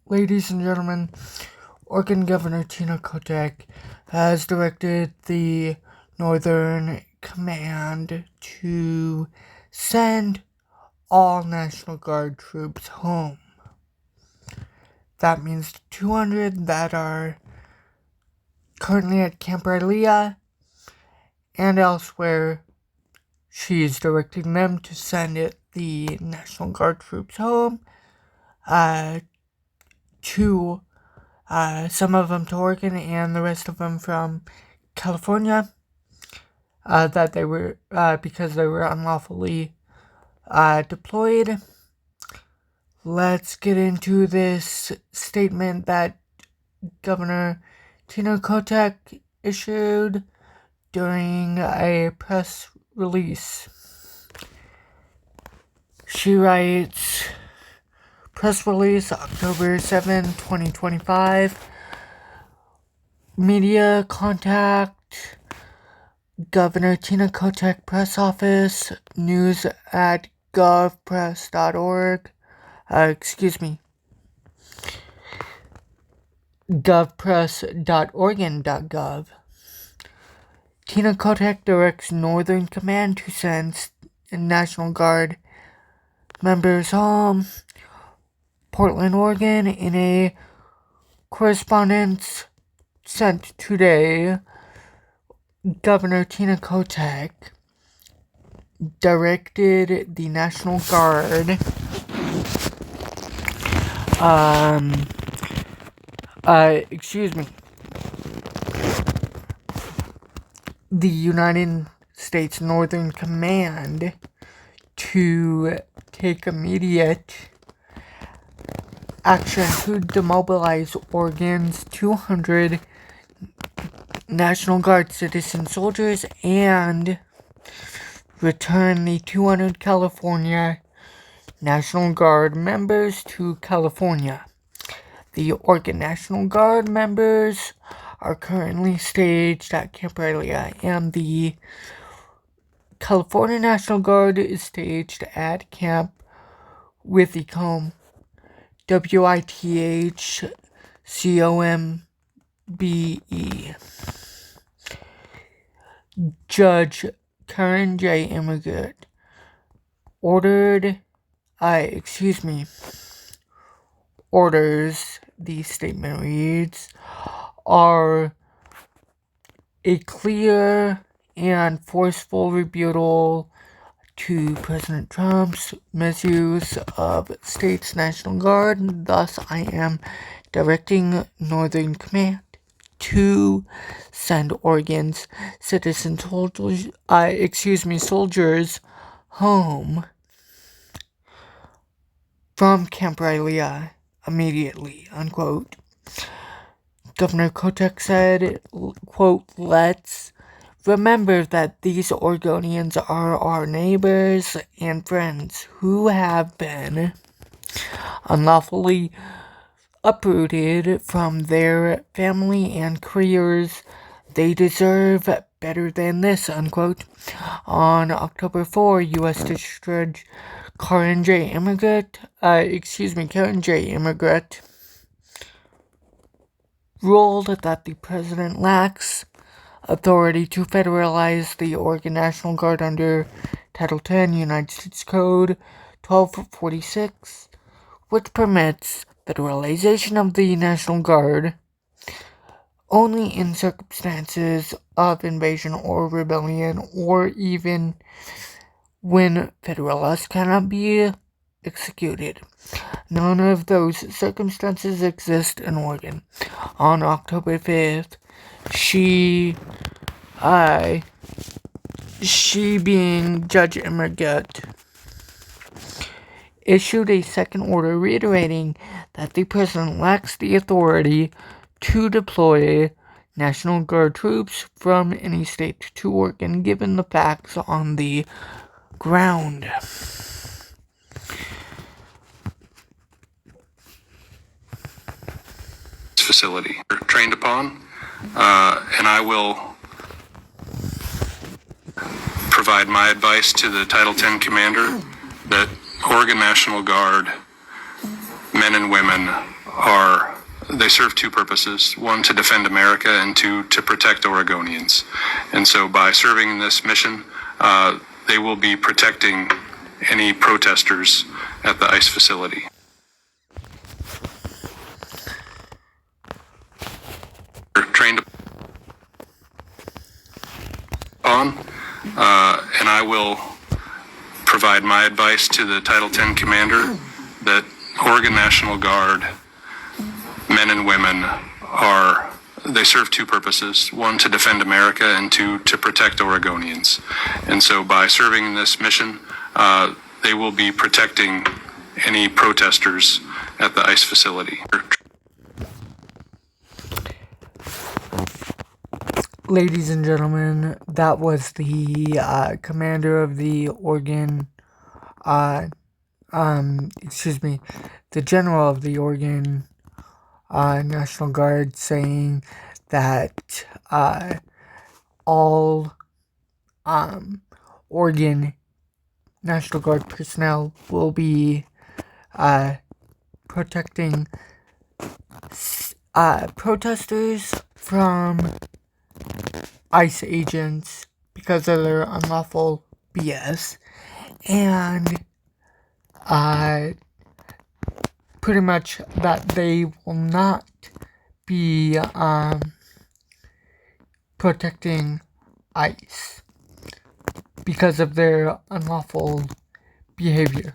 Ladies and gentlemen, Oregon Governor Tina Kotek has directed the Northern Command to send all National Guard troops home. That means the 200 that are currently at Camp Riley and elsewhere. She is directing them to send the National Guard troops home, to some of them to Oregon and the rest of them from California, that they were because they were unlawfully deployed. Let's get into this statement that Governor Tina Kotek issued during a press release. She writes, press release October 7, 2025. Media contact Governor Tina Kotek press office, news at govpress.org. govpress.oregon.gov. Tina Kotek directs Northern Command to send National Guard members home. Portland, Oregon, in a correspondence sent today, Governor Tina Kotek directed the National Guard the United States Northern Command to take immediate action to demobilize Oregon's 200 National Guard citizen soldiers and return the 200 California National Guard members to California. The Oregon National Guard members are currently staged at Camp Riley, and the California National Guard is staged at Camp Whitcomb, WITHCOMBE. Judge Karen J. Immigrant orders, the statement reads, are a clear and forceful rebuttal to President Trump's misuse of state's National Guard. Thus, I am directing Northern Command to send Oregon's citizen soldiers home from Camp Riley immediately, unquote. Governor Kotek said, quote, let's remember that these Oregonians are our neighbors and friends who have been unlawfully uprooted from their family and careers. They deserve better than this, unquote. On October 4, U.S. District Judge Karen J. Immigrant ruled that the president lacks authority to federalize the Oregon National Guard under Title 10 United States Code 1246, which permits federalization of the National Guard only in circumstances of invasion or rebellion, or even when federal laws cannot be executed. None of those circumstances exist in Oregon. On October 5th, she being Judge Immigrant, issued a second order reiterating that the president lacks the authority to deploy National Guard troops from any state to Oregon, given the facts on the ground. Facility trained upon, and I will provide my advice to the Title 10 commander that Oregon National Guard men and women they serve two purposes: one, to defend America, and two, to protect Oregonians. And so by serving in this mission, they will be protecting any protesters at the ICE facility. They're trained on, and I will provide my advice to the Title X commander that Oregon National Guard men and women they serve two purposes: one, to defend America, and two, to protect Oregonians. And so by serving in this mission, they will be protecting any protesters at the ICE facility. Ladies and gentlemen, that was the commander of the Oregon, the general of the Oregon National Guard, saying that all Oregon National Guard personnel will be protecting protesters from ICE agents because of their unlawful BS, and pretty much that they will not be protecting ICE because of their unlawful behavior.